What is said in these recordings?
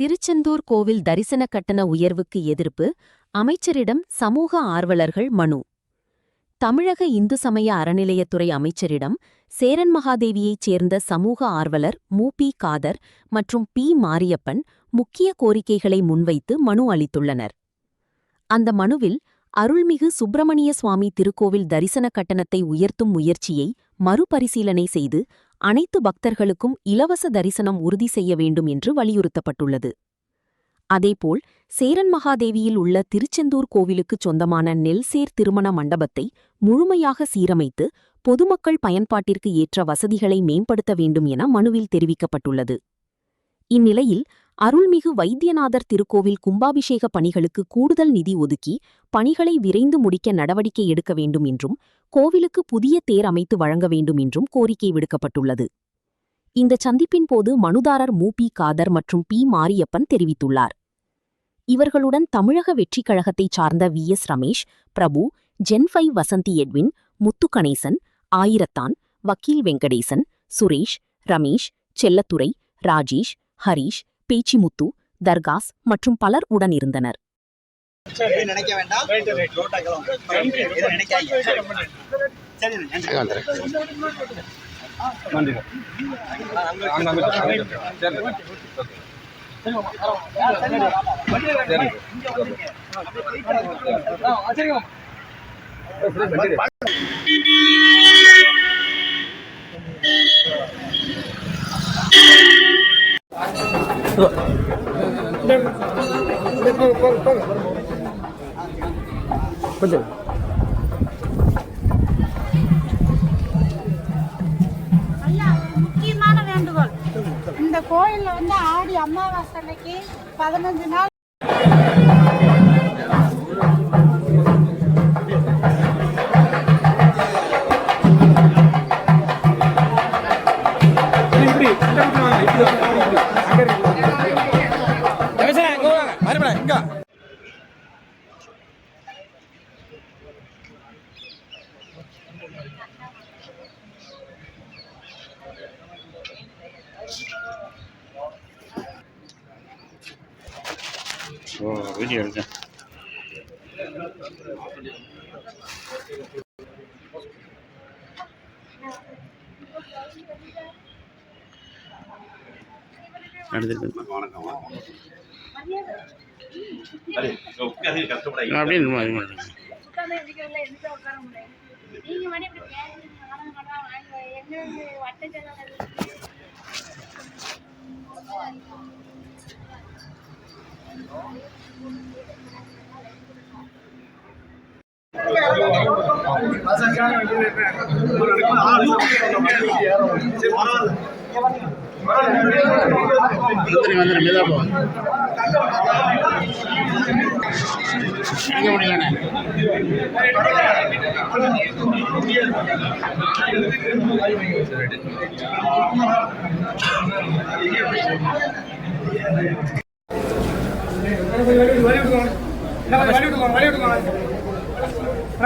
திருச்செந்தூர் கோவில் தரிசன கட்டண உயர்வுக்கு எதிர்ப்பு, அமைச்சரிடம் சமூக ஆர்வலர்கள் மனு. தமிழக இந்து சமய அறநிலையத்துறை அமைச்சரிடம் சேரன் மகாதேவியைச் சேர்ந்த சமூக ஆர்வலர் மு.பி. காதர் மற்றும் பி. மாரியப்பன் முக்கிய கோரிக்கைகளை முன்வைத்து மனு அளித்துள்ளனர். அந்த மனுவில் அருள்மிகு சுப்பிரமணிய சுவாமி திருக்கோவில் தரிசன கட்டணத்தை உயர்த்தும் முயற்சியை மறுபரிசீலனை செய்து அனைத்து பக்தர்களுக்கும் இலவச தரிசனம் உறுதி செய்ய வேண்டும் என்று வலியுறுத்தப்பட்டுள்ளது. அதேபோல் சேரன் மகாதேவியில் உள்ள திருச்செந்தூர் கோவிலுக்குச் சொந்தமான நெல்சேர் திருமண மண்டபத்தை முழுமையாக சீரமைத்து பொதுமக்கள் பயன்பாட்டிற்கு ஏற்ற வசதிகளை மேம்படுத்த வேண்டும் என மனுவில் தெரிவிக்கப்பட்டுள்ளது. இந்நிலையில் அருள்மிகு வைத்தியநாதர் திருக்கோவில் கும்பாபிஷேக பணிகளுக்கு கூடுதல் நிதி ஒதுக்கி பணிகளை விரைந்து முடிக்க நடவடிக்கை எடுக்க வேண்டும் என்றும் கோவிலுக்கு புதிய தேர் அமைத்து வழங்க வேண்டும் என்றும் கோரிக்கை விடுக்கப்பட்டுள்ளது. இந்த சந்திப்பின் போது மனுதாரர் மு.பி. காதர் மற்றும் பி. மாரியப்பன் தெரிவித்துள்ளார். இவர்களுடன் தமிழக வெற்றிக் கழகத்தைச் சார்ந்த வி.எஸ். ரமேஷ், பிரபு, ஜென்5 வசந்தி எட்வின், முத்து கணேசன், ஆயிரத்தான், வக்கீல் வெங்கடேசன், சுரேஷ், ரமேஷ், செல்லத்துரை, ராஜேஷ், ஹரீஷ், பேச்சிமுத்து, தர்காஸ் மற்றும் பலர் உடன் இருந்தனர். முக்கியமான வேண்டுகோள், இந்த கோயில்ல ஆடி அமாவாசை அன்னைக்கு 15 நாள் வீடியோ எடுக்க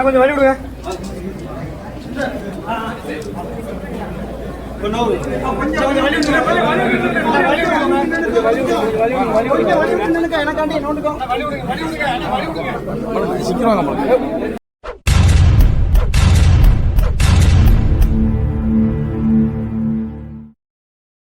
கொஞ்சம் வழி விடுங்க. எனக்காண்டி